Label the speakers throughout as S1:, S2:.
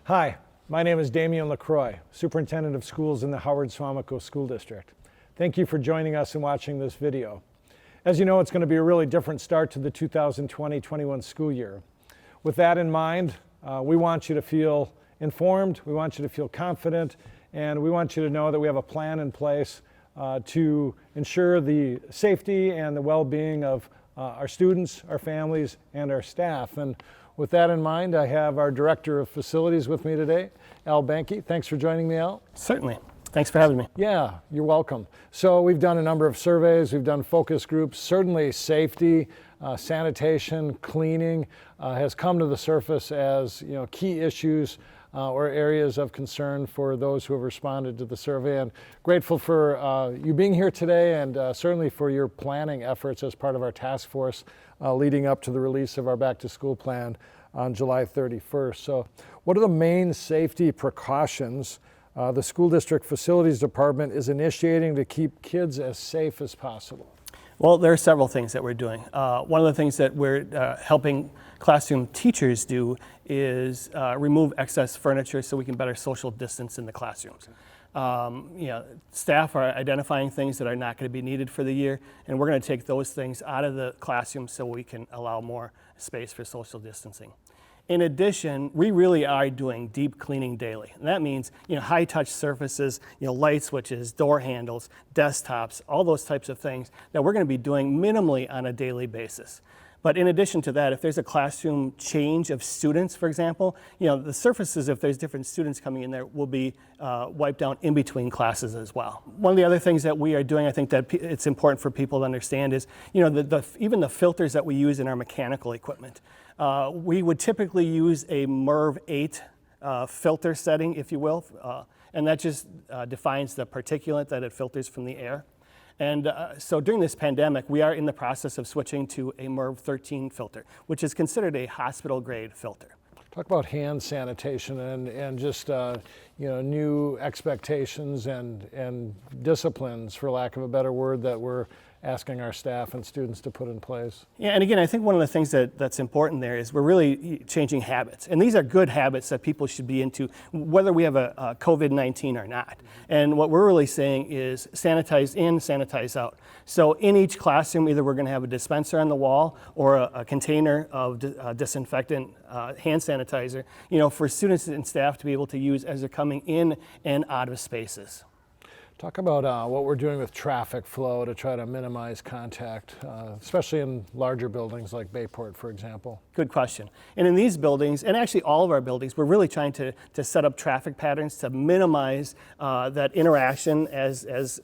S1: Hi, my name is Damian LaCroix, Superintendent of Schools in the Howard-Suamico School District. Thank you for joining us and watching this video. As you know, it's going to be a really different start to the 2020-21 school year. With that in mind, we want you to feel informed, we want you to feel confident, and we want you to know that we have a plan in place to ensure the safety and the well-being of our students, our families, and our staff. And with that in mind, I have our Director of Facilities with me today, Behnke. Thanks for joining me, Al.
S2: Certainly. Thanks for having me.
S1: Yeah, you're welcome. So we've done a number of surveys, we've done focus groups. Certainly safety, sanitation, cleaning has come to the surface as key issues or areas of concern for those who have responded to the survey. And grateful for you being here today, and certainly for your planning efforts as part of our task force leading up to the release of our back to school plan on July 31st. So what are the main safety precautions the School District Facilities Department is initiating to keep kids as safe as possible?
S2: Well, there are several things that we're doing. One of the things that we're helping classroom teachers do is remove excess furniture so we can better social distance in the classrooms. Staff are identifying things that are not going to be needed for the year, and we're going to take those things out of the classroom so we can allow more space for social distancing. In addition, we really are doing deep cleaning daily. And that means, high touch surfaces, light switches, door handles, desktops, all those types of things that we're going to be doing minimally on a daily basis. But in addition to that, if there's a classroom change of students, for example, the surfaces, if there's different students coming in there, will be wiped down in between classes as well. One of the other things that we are doing, I think that it's important for people to understand is, even the filters that we use in our mechanical equipment. We would typically use a MERV 8 filter setting, if you will, and that just defines the particulate that it filters from the air. And so during this pandemic, we are in the process of switching to a MERV 13 filter, which is considered a hospital-grade filter.
S1: Talk about hand sanitation and just new expectations and disciplines, for lack of a better word, that we're asking our staff and students to put in place.
S2: Yeah, and again, I think one of the things that's important there is we're really changing habits. And these are good habits that people should be into, whether we have a COVID-19 or not. And what we're really saying is sanitize in, sanitize out. So in each classroom, either we're going to have a dispenser on the wall or a container of disinfectant hand sanitizer, for students and staff to be able to use as they're coming in and out of spaces.
S1: Talk about what we're doing with traffic flow to try to minimize contact, especially in larger buildings like Bayport, for example.
S2: Good question. And in these buildings, and actually all of our buildings, we're really trying to set up traffic patterns to minimize that interaction as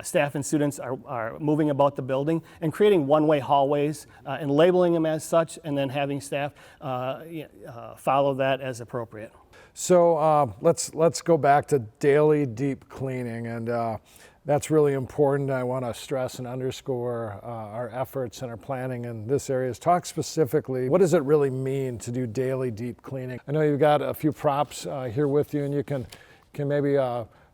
S2: staff and students are moving about the building, and creating one-way hallways and labeling them as such, and then having staff follow that as appropriate.
S1: So let's go back to daily deep cleaning, and that's really important. I want to stress and underscore our efforts and our planning in this area. Talk specifically, what does it really mean to do daily deep cleaning? I know you've got a few props here with you, and you can maybe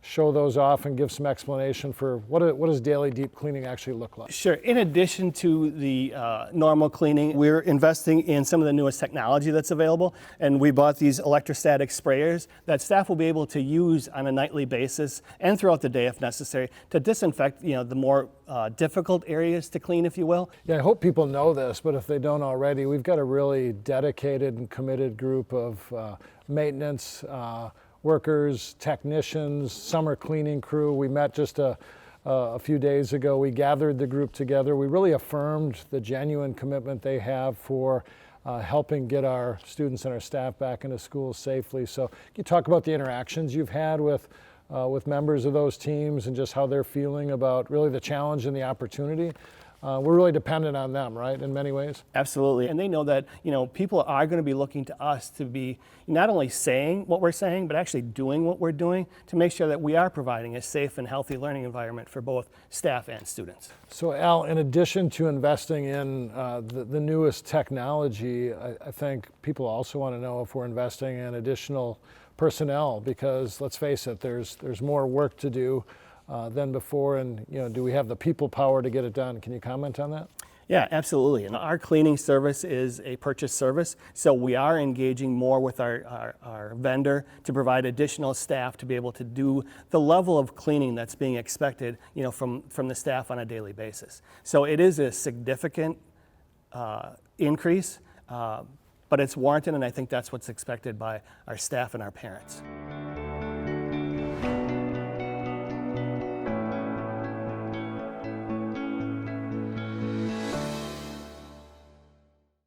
S1: show those off and give some explanation for what does daily deep cleaning actually look like?
S2: Sure. In addition to the normal cleaning, we're investing in some of the newest technology that's available, and we bought these electrostatic sprayers that staff will be able to use on a nightly basis and throughout the day if necessary to disinfect the more difficult areas to clean, if you will.
S1: Yeah, I hope people know this, but if they don't already, we've got a really dedicated and committed group of maintenance workers, technicians, summer cleaning crew. We met just a few days ago. We gathered the group together. We really affirmed the genuine commitment they have for helping get our students and our staff back into schools safely. So can you talk about the interactions you've had with members of those teams and just how they're feeling about really the challenge and the opportunity? We're really dependent on them, right, in many ways?
S2: Absolutely. And they know that, people are going to be looking to us to be not only saying what we're saying, but actually doing what we're doing to make sure that we are providing a safe and healthy learning environment for both staff and students.
S1: So Al, in addition to investing in the newest technology, I think people also want to know if we're investing in additional personnel, because let's face it, there's more work to do than before, and do we have the people power to get it done? Can you comment on that?
S2: Yeah, absolutely. And our cleaning service is a purchase service, so we are engaging more with our vendor to provide additional staff to be able to do the level of cleaning that's being expected, from the staff on a daily basis. So it is a significant increase, but it's warranted, and I think that's what's expected by our staff and our parents.